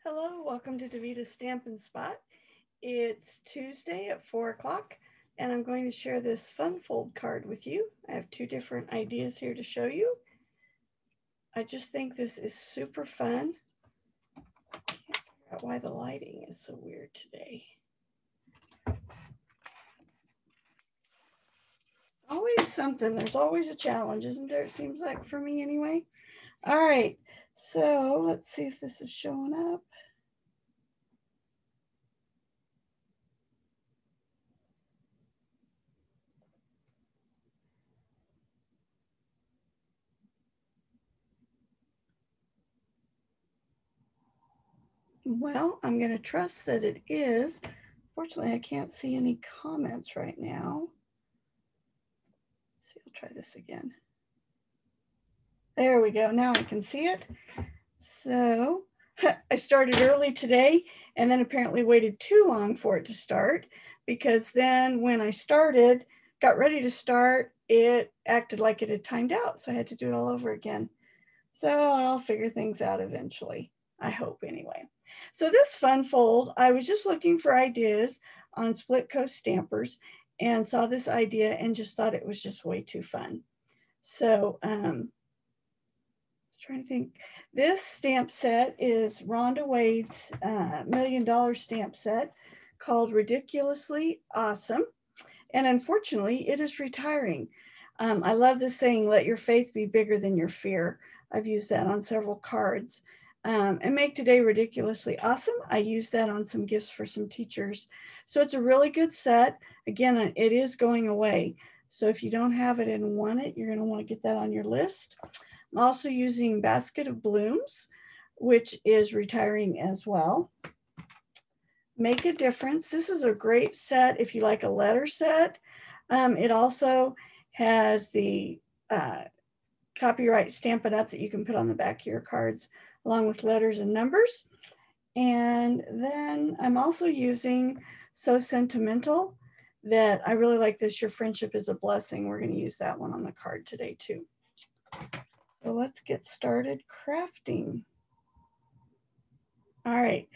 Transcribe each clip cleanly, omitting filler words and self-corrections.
Hello, welcome to Davita's Stamp and Spot. It's Tuesday at 4 o'clock, and I'm going to share this Funfold card with you. I have two different ideas here to show you. I just think this is super fun. I can't figure out why the lighting is so weird today. Always something. There's always a challenge, isn't there? It seems like for me anyway. All right, so let's see if this is showing up. Well, I'm going to trust that it is. Fortunately, I can't see any comments right now. Let's see, I'll try this again. There we go. Now I can see it. So I started early today and then apparently waited too long for it to start, because then when I started, got ready to start, it acted like it had timed out. So I had to do it all over again. So I'll figure things out eventually. I hope anyway. So this Funfold, I was just looking for ideas on split coast stampers and saw this idea and just thought it was just way too fun. So trying to think. This stamp set is Rhonda Wade's $1 million stamp set called Ridiculously Awesome. And unfortunately, it is retiring. I love this saying, let your faith be bigger than your fear. I've used that on several cards. And make today ridiculously awesome. I use that on some gifts for some teachers. So it's a really good set. Again, it is going away. So if you don't have it and want it, you're going to want to get that on your list. I'm also using Basket of Blooms, which is retiring as well. Make a Difference. This is a great set if you like a letter set. It also has the copyright Stamp It Up that you can put on the back of your cards, along with letters and numbers. And then I'm also using So Sentimental, that I really like this. Your Friendship is a Blessing. We're going to use that one on the card today too. So let's get started crafting. All right,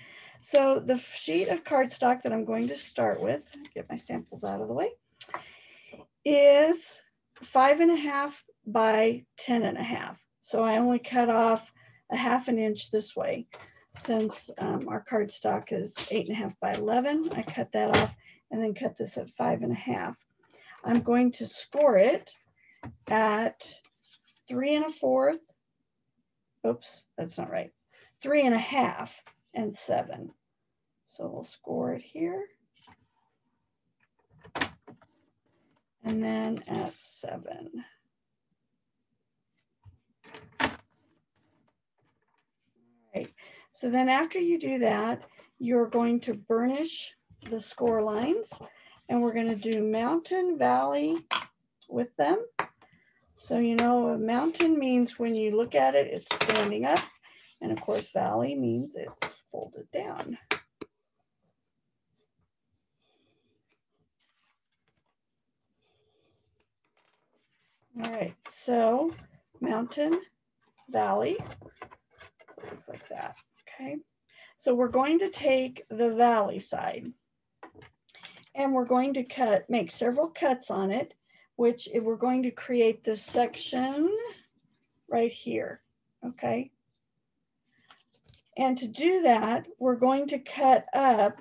so the sheet of cardstock that I'm going to start with, get my samples out of the way, is 5.5 by 10.5. So I only cut off a 1/2 inch this way. Since our cardstock is 8.5 by 11, I cut that off and then cut this at 5.5. I'm going to score it at 3 1/4. Oops, that's not right. 3 1/2 and 7. So we'll score it here. And then at 7. All right. So then after you do that, you're going to burnish the score lines, and we're going to do mountain, valley with them. So, you know, a mountain means when you look at it, it's standing up. And of course, valley means it's folded down. All right, so mountain, valley, looks like that, okay? So we're going to take the valley side and we're going to make several cuts on it, which we're going to create this section right here, okay? And to do that, we're going to cut up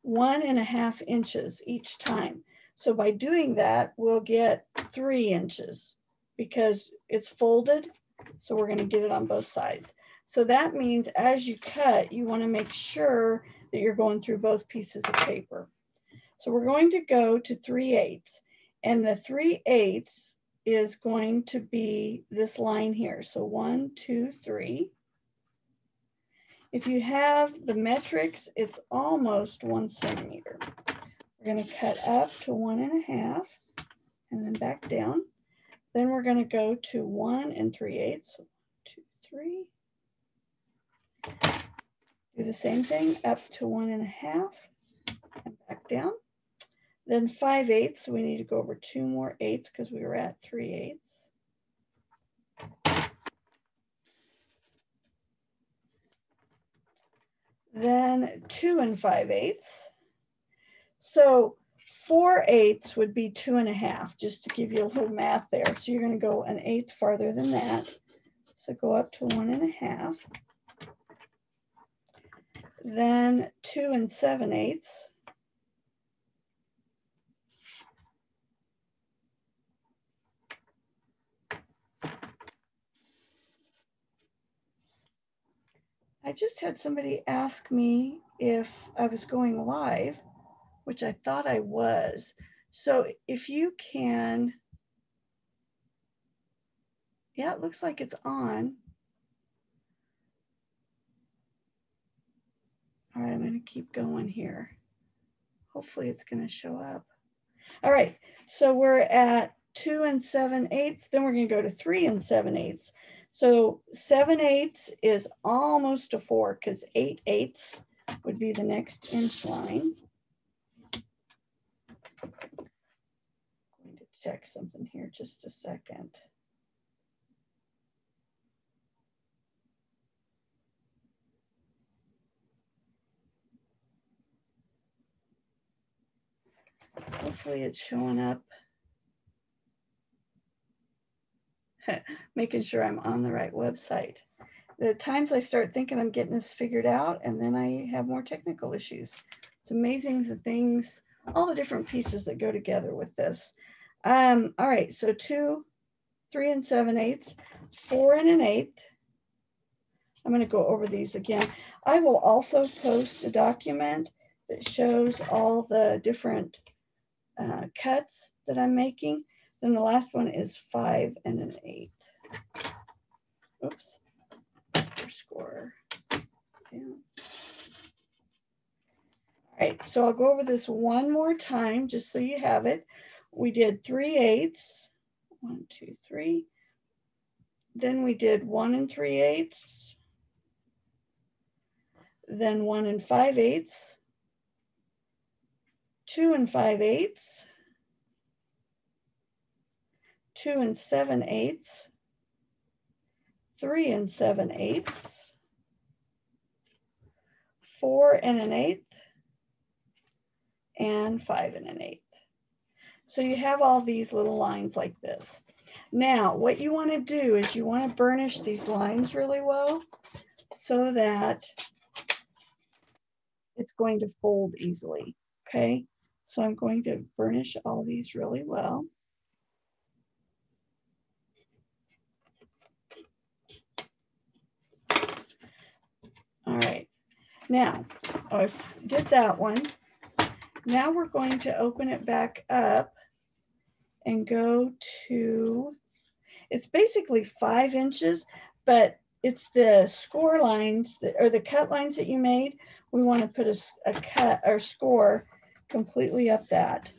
1.5 inches each time. So by doing that, we'll get 3 inches because it's folded. So we're going to get it on both sides. So that means as you cut, you want to make sure that you're going through both pieces of paper. So we're going to go to 3/8, and the 3/8 is going to be this line here. So 1, 2, 3. If you have the metrics, it's almost 1 centimeter. We're going to cut up to 1.5 and then back down. Then we're going to go to 1 3/8. So 2, 3. Do the same thing up to 1.5 and back down. Then 5/8. So we need to go over 2 more 8s because we were at 3/8. then 2 5/8. So 4/8 would be 2 1/2, just to give you a little math there. So you're going to go 1/8 farther than that. So go up to 1 1/2. Then 2 7/8. I just had somebody ask me if I was going live, which I thought I was. So if you can, yeah, it looks like it's on. All right, I'm going to keep going here. Hopefully it's going to show up. All right, so we're at 2 7/8. Then we're going to go to 3 7/8. So 7/8 is almost a 4 because 8/8 would be the next inch line. I'm going to check something here just a second. Hopefully it's showing up. Making sure I'm on the right website. The times I start thinking I'm getting this figured out, and then I have more technical issues. It's amazing the things, all the different pieces that go together with this. All right, so 2, 3 7/8, 4 1/8. I'm going to go over these again. I will also post a document that shows all the different cuts that I'm making. Then the last one is 5 1/8. Oops. Score. Yeah. All right, so I'll go over this one more time just so you have it. We did 3/8. 1, 2, 3. Then we did 1 3/8. Then 1 5/8. 2 5/8. 2 7/8. 3 7/8. 4 1/8. And 5 1/8. So you have all these little lines like this. Now, what you want to do is you want to burnish these lines really well so that it's going to fold easily, okay? So I'm going to burnish all these really well. All right, now I did that one. Now we're going to open it back up and go to, it's basically 5 inches, but it's the score lines that, or the cut lines that you made. We want to put a cut or score completely up that,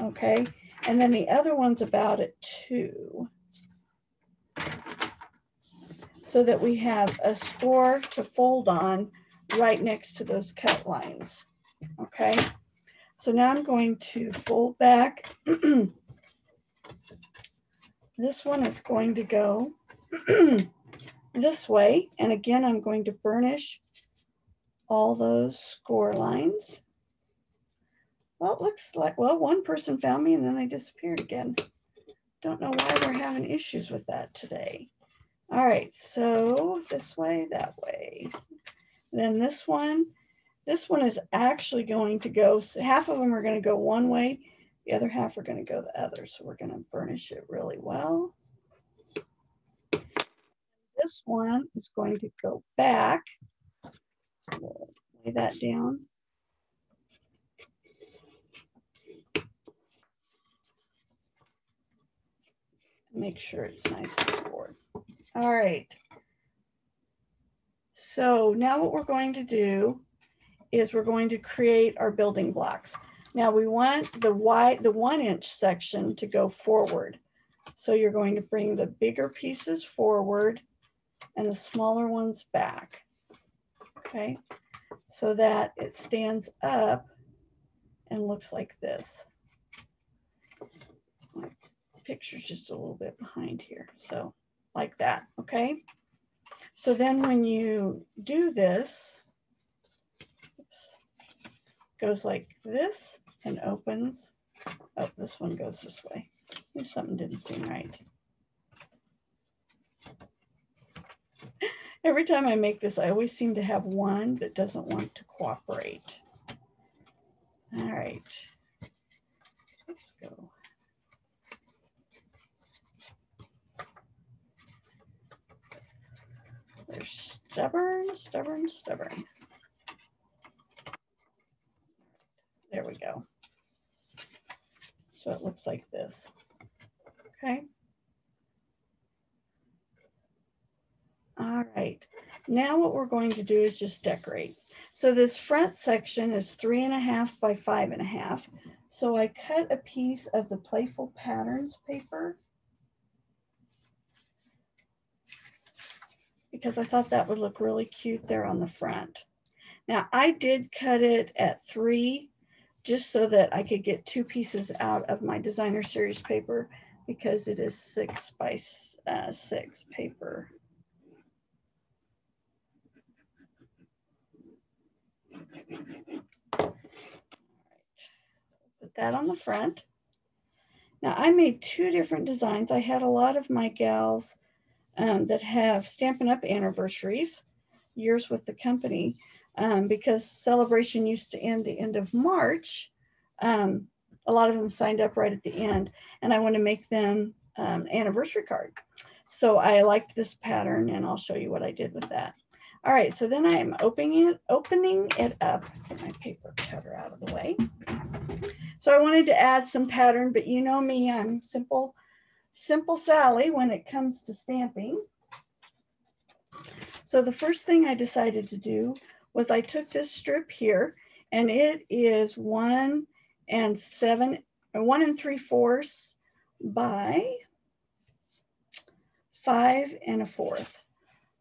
okay? And then the other one's about at 2, so that we have a score to fold on right next to those cut lines, okay? So now I'm going to fold back. This one is going to go this way. And again, I'm going to burnish all those score lines. Well, it looks like, well, one person found me and then they disappeared again. Don't know why we're having issues with that today. All right, so this way, that way. Then this one is actually going to go, half of them are going to go one way, the other half are going to go the other. So we're going to burnish it really well. This one is going to go back. We'll lay that down. Make sure it's nice and scored. All right. So now what we're going to do is we're going to create our building blocks. Now we want the 1 inch section to go forward. So you're going to bring the bigger pieces forward and the smaller ones back. Okay, so that it stands up and looks like this. My picture's just a little bit behind here. So like that, okay? So then when you do this, goes like this and opens. Oh, this one goes this way. Maybe something didn't seem right. Every time I make this, I always seem to have one that doesn't want to cooperate. All right, let's go. They're stubborn, stubborn, stubborn. There we go. So it looks like this. Okay. All right. Now what we're going to do is just decorate. So this front section is 3.5 by 5.5. So I cut a piece of the Playful Patterns paper because I thought that would look really cute there on the front. Now I did cut it at 3 just so that I could get 2 pieces out of my designer series paper because it is 6 by 6 paper. Put that on the front. Now I made 2 different designs. I had a lot of my gals that have Stampin' Up! Anniversaries, years with the company, because celebration used to end the end of March. A lot of them signed up right at the end, and I want to make them anniversary card. So I liked this pattern, and I'll show you what I did with that. All right, so then I am opening it up. Get my paper cutter out of the way. So I wanted to add some pattern, but you know me, I'm simple Sally when it comes to stamping. So the first thing I decided to do was I took this strip here, and it is 1 3/4 by 5 1/4.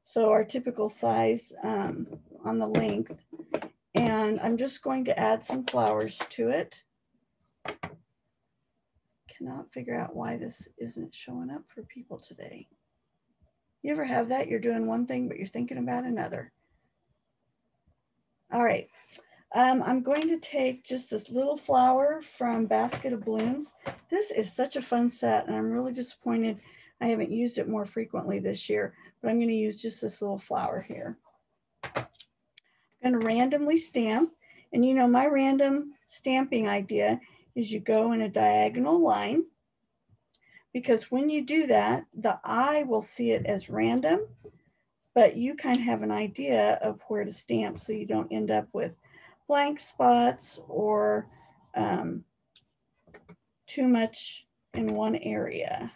So our typical size on the length. And I'm just going to add some flowers to it. Cannot figure out why this isn't showing up for people today. You ever have that? You're doing one thing, but you're thinking about another. All right. I'm going to take just this little flower from Basket of Blooms. This is such a fun set, and I'm really disappointed I haven't used it more frequently this year, but I'm going to use just this little flower here. I'm going to randomly stamp, and you know my random stamping idea is you go in a diagonal line, because when you do that, the eye will see it as random, but you kind of have an idea of where to stamp so you don't end up with blank spots or too much in one area.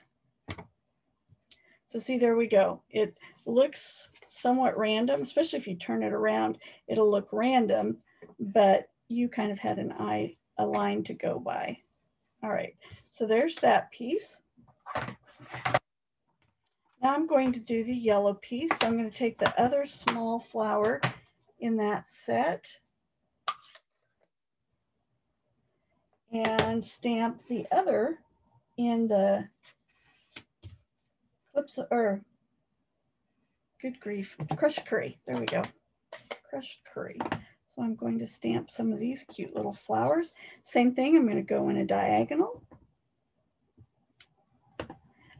So see, there we go. It looks somewhat random, especially if you turn it around, it'll look random, but you kind of had a line to go by. All right, so there's that piece. Now I'm going to do the yellow piece. So I'm going to take the other small flower in that set and stamp the other in the clips, or good grief, crushed curry. There we go, crushed curry. So I'm going to stamp some of these cute little flowers. Same thing, I'm going to go in a diagonal.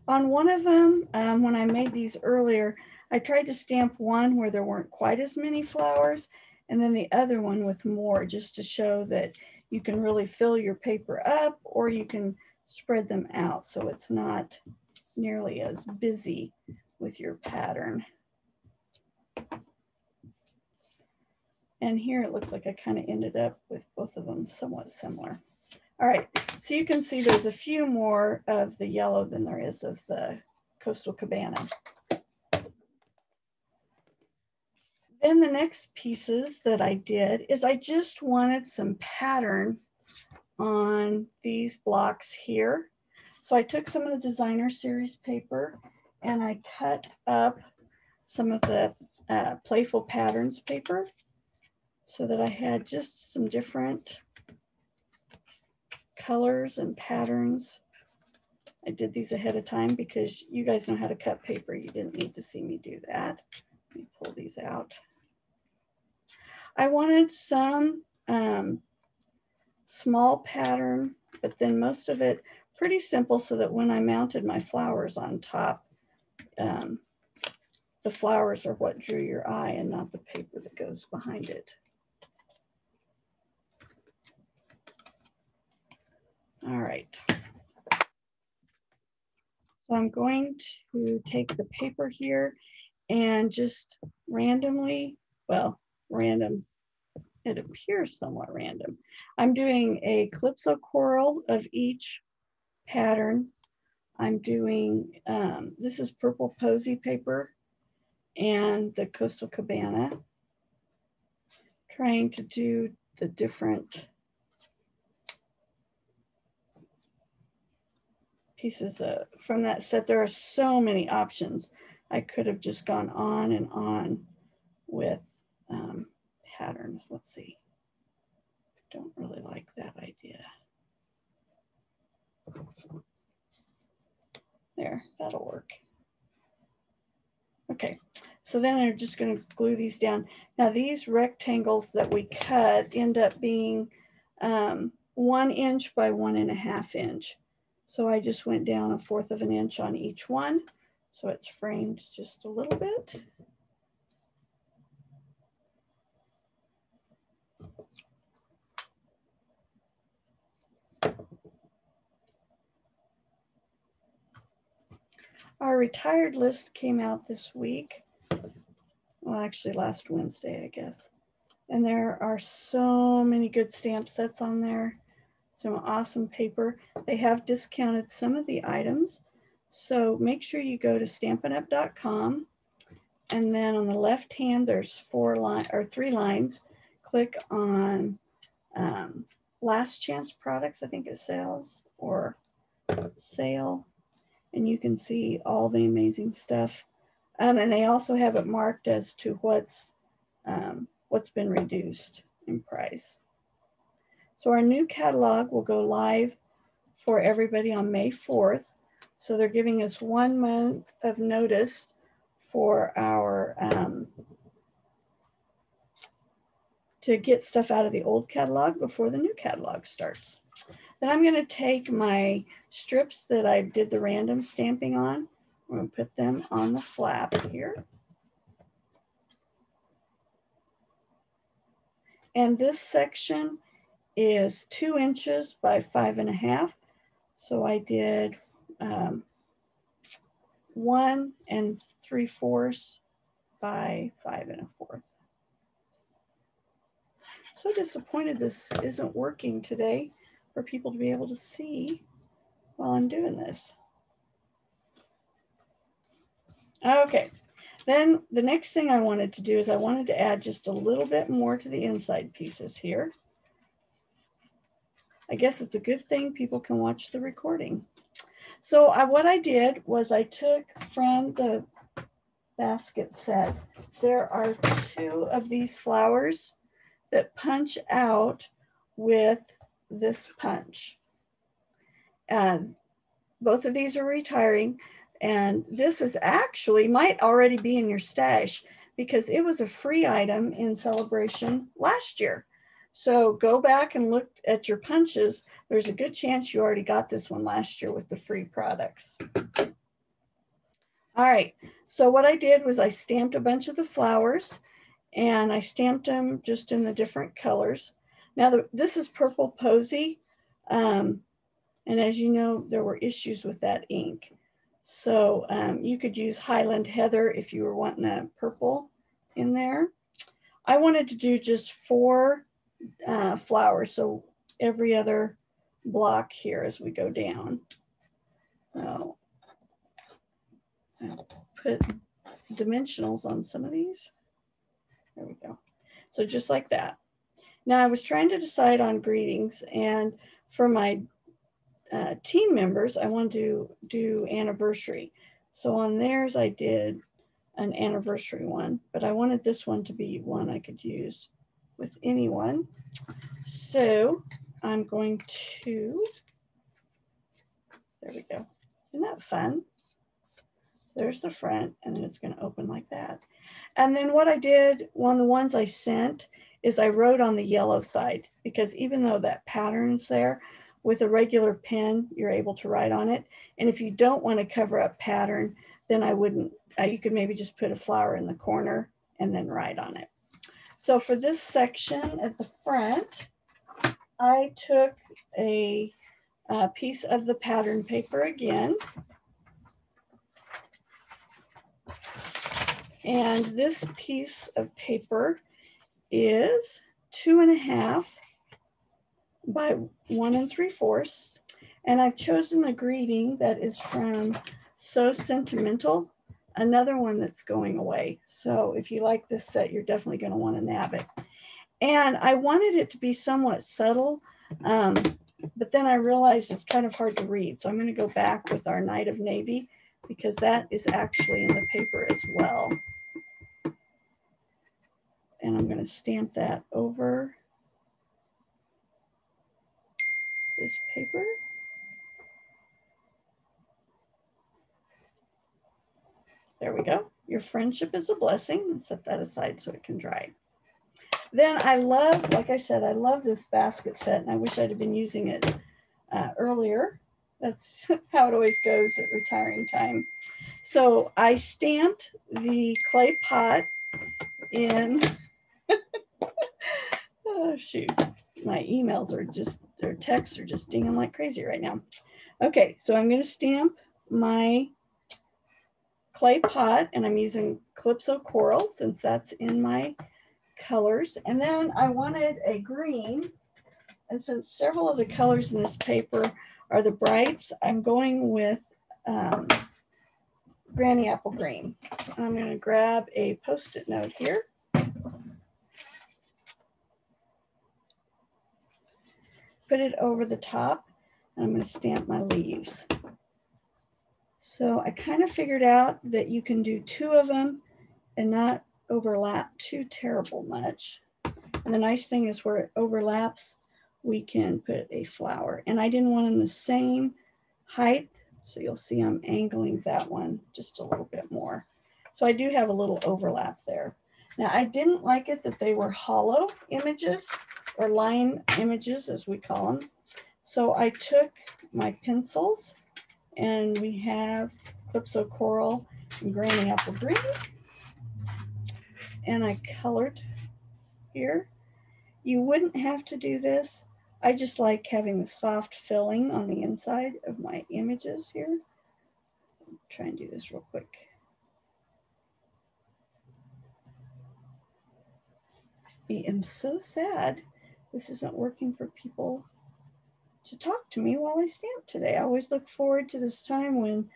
On one of them, when I made these earlier, I tried to stamp one where there weren't quite as many flowers, and then the other one with more, just to show that you can really fill your paper up, or you can spread them out so it's not nearly as busy with your pattern. And here it looks like I kind of ended up with both of them somewhat similar. All right, so you can see there's a few more of the yellow than there is of the Coastal Cabana. Then the next pieces that I did is I just wanted some pattern on these blocks here. So I took some of the designer series paper and I cut up some of the Playful Patterns paper so that I had just some different colors and patterns. I did these ahead of time because you guys know how to cut paper. You didn't need to see me do that. Let me pull these out. I wanted some small pattern, but then most of it pretty simple, so that when I mounted my flowers on top, the flowers are what drew your eye and not the paper that goes behind it. All right. So I'm going to take the paper here and just randomly, well, random, it appears somewhat random. I'm doing a Calypso coral of each pattern. I'm doing, this is purple posy paper and the Coastal Cabana. Trying to do the different pieces from that set. There are so many options. I could have just gone on and on with patterns. Let's see. Don't really like that idea. There, that'll work. Okay, so then I'm just going to glue these down. Now these rectangles that we cut end up being 1 inch by 1.5 inch. So I just went down 1/4 of an inch on each one. So it's framed just a little bit. Our retired list came out this week. Well, actually last Wednesday, I guess. And there are so many good stamp sets on there. Some awesome paper. They have discounted some of the items. So make sure you go to stampinup.com, and then on the left hand, there's 3 lines. Click on last chance products, I think it says, or sale, and you can see all the amazing stuff. And they also have it marked as to what's been reduced in price. So our new catalog will go live for everybody on May 4th. So they're giving us 1 month of notice for our, to get stuff out of the old catalog before the new catalog starts. Then I'm gonna take my strips that I did the random stamping on. I'm gonna put them on the flap here. And this section is 2 inches by 5.5. So I did 1 3/4 by 5 1/4. So disappointed this isn't working today for people to be able to see while I'm doing this. Okay, then the next thing I wanted to do is I wanted to add just a little bit more to the inside pieces here. I guess it's a good thing people can watch the recording. So what I did was I took from the basket set, there are 2 of these flowers that punch out with this punch. And both of these are retiring, and this is actually might already be in your stash because it was a free item in Celebration last year. So go back and look at your punches. There's a good chance you already got this one last year with the free products. All right, so what I did was I stamped a bunch of the flowers, and I stamped them just in the different colors. Now this is purple posy, and as you know, there were issues with that ink. So you could use Highland Heather if you were wanting a purple in there. I wanted to do just 4 flowers, so every other block here as we go down. So I'll put dimensionals on some of these. There we go. So just like that. Now I was trying to decide on greetings, and for my team members, I wanted to do anniversary. So on theirs, I did an anniversary one, but I wanted this one to be one I could use with anyone. So I'm going to, there we go. Isn't that fun? So there's the front, and then it's going to open like that. And then what I did, one of the ones I sent, is I wrote on the yellow side, because even though that pattern's there, with a regular pen, you're able to write on it. And if you don't want to cover up pattern, then I wouldn't, you could maybe just put a flower in the corner and then write on it. So for this section at the front, I took a piece of the pattern paper again. And this piece of paper is 2.5 by 1 3/4. And I've chosen a greeting that is from So Sentimental, another one that's going away. So if you like this set, you're definitely going to want to nab it. And I wanted it to be somewhat subtle, but then I realized it's kind of hard to read. So I'm going to go back with our Night of Navy, because that is actually in the paper as well. And I'm going to stamp that over this paper. There we go. Your friendship is a blessing. And set that aside so it can dry. Then I love, like I said, I love this basket set, and I wish I'd have been using it earlier. That's how it always goes at retiring time. So I stamped the clay pot in, oh shoot, my emails are just, their texts are just dinging like crazy right now. Okay, so I'm going to stamp my clay pot, and I'm using Calypso Coral since that's in my colors. And then I wanted a green, and since several of the colors in this paper are the brights, I'm going with Granny Apple Green. I'm going to grab a Post-it note here. Put it over the top, and I'm going to stamp my leaves. So I kind of figured out that you can do 2 of them and not overlap too terrible much. And the nice thing is where it overlaps, we can put a flower. And I didn't want them the same height, so you'll see I'm angling that one just a little bit more. So I do have a little overlap there. Now I didn't like it that they were hollow images, or line images as we call them. So I took my pencils, and we have Calypso Coral and Granny Apple Green, and I colored here. You wouldn't have to do this. I just like having the soft filling on the inside of my images here. I'll try and do this real quick. I am so sad this isn't working for people to talk to me while I stamp today. I always look forward to this time when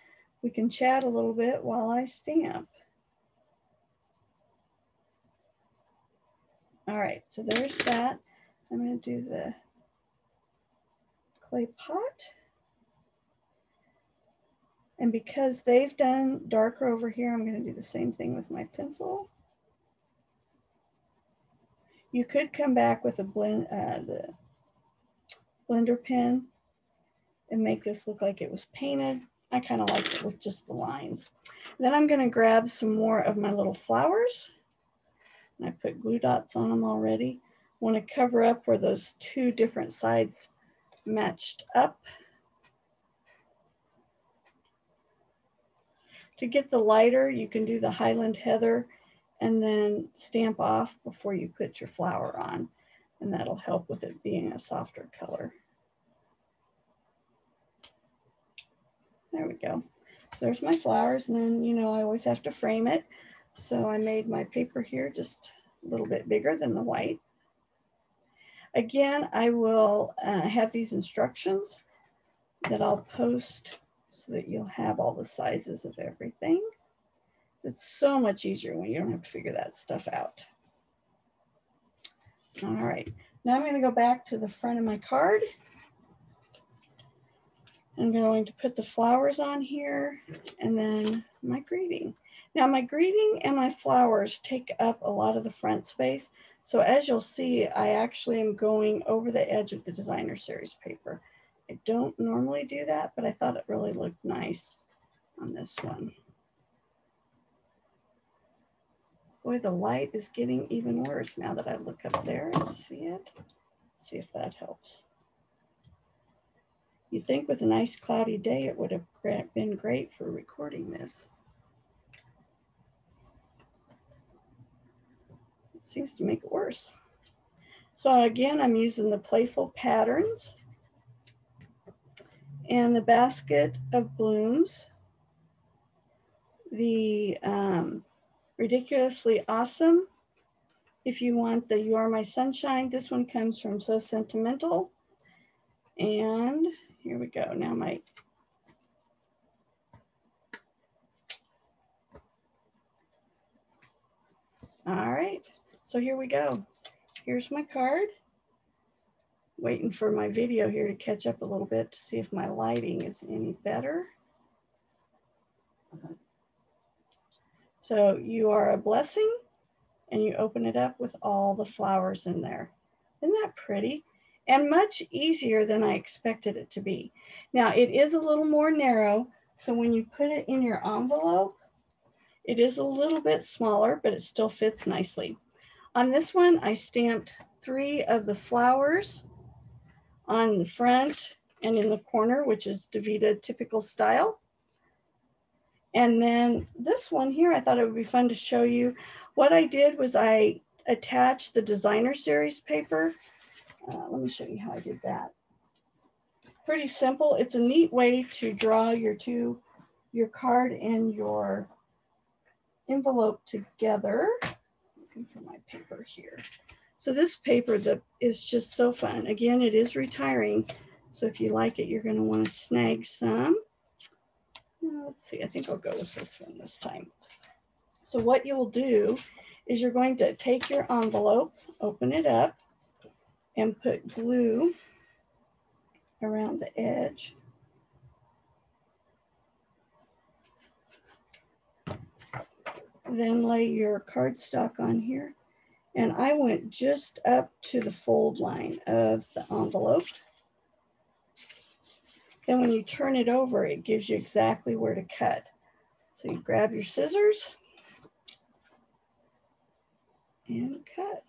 we can chat a little bit while I stamp. All right, so there's that. I'm going to do the clay pot. And because they've done darker over here, I'm going to do the same thing with my pencil. You could come back with a the blender pen and make this look like it was painted. I kind of like it with just the lines. Then I'm going to grab some more of my little flowers. And I put glue dots on them already. Want to cover up where those 2 different sides matched up. To get the lighter, you can do the Highland Heather and then stamp off before you put your flower on. And that'll help with it being a softer color. There we go. So there's my flowers, and then, you know, I always have to frame it. So I made my paper here just a little bit bigger than the white. Again, I will have these instructions that I'll post so that you'll have all the sizes of everything. It's so much easier when you don't have to figure that stuff out. All right, now I'm going to go back to the front of my card. I'm going to put the flowers on here and then my greeting. Now my greeting and my flowers take up a lot of the front space. So as you'll see, I actually am going over the edge of the designer series paper. I don't normally do that, but I thought it really looked nice on this one. Boy, the light is getting even worse now that I look up there and see it. Let's see if that helps. You'd think with a nice cloudy day it would have been great for recording this. It seems to make it worse. So again, I'm using the Playful Patterns and the Basket of Blooms, the Ridiculously Awesome. If you want the You Are My Sunshine, this one comes from So Sentimental. And here we go. Now all right, so here we go. Here's my card. Waiting for my video here to catch up a little bit to see if my lighting is any better. So you are a blessing, and you open it up with all the flowers in there. Isn't that pretty? And much easier than I expected it to be. Now it is a little more narrow, so when you put it in your envelope, it is a little bit smaller, but it still fits nicely. On this one, I stamped 3 of the flowers on the front and in the corner, which is Davida typical style. And then this one here, I thought it would be fun to show you. What I did was I attached the designer series paper. Let me show you how I did that. Pretty simple. It's a neat way to draw your card and your envelope together. Looking for my paper here. So this paper is just so fun. Again, it is retiring. So if you like it, you're going to want to snag some. Let's see, I think I'll go with this one this time. So what you'll do is you're going to take your envelope, open it up, and put glue around the edge. Then lay your cardstock on here. And I went just up to the fold line of the envelope. Then when you turn it over, it gives you exactly where to cut. So you grab your scissors and cut.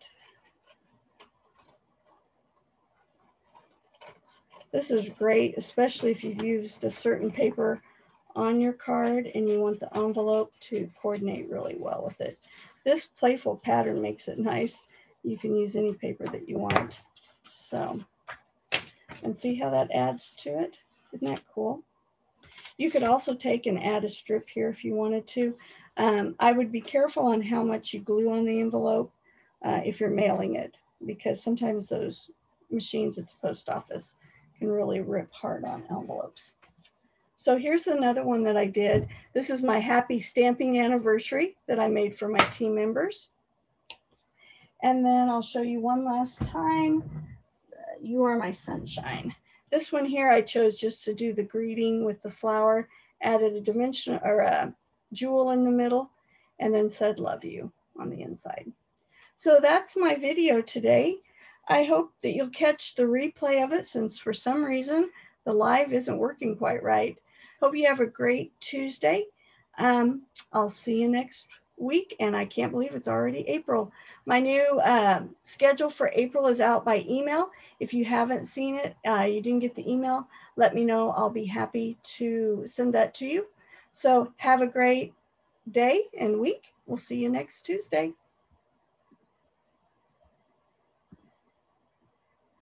This is great, especially if you've used a certain paper on your card and you want the envelope to coordinate really well with it. This playful pattern makes it nice. You can use any paper that you want. So, and see how that adds to it? Isn't that cool? You could also take and add a strip here if you wanted to. I would be careful on how much you glue on the envelope if you're mailing it, because sometimes those machines at the post office can really rip hard on envelopes. So here's another one that I did. This is my happy stamping anniversary that I made for my team members. And then I'll show you one last time. You Are My Sunshine. This one here I chose just to do the greeting with the flower, added a dimension or a jewel in the middle, and then said love you on the inside. So that's my video today. I hope that you'll catch the replay of it, since for some reason the live isn't working quite right. Hope you have a great Tuesday. I'll see you next week, and I can't believe it's already April. My new schedule for April is out by email. If you haven't seen it, you didn't get the email, let me know. I'll be happy to send that to you. So have a great day and week. We'll see you next Tuesday.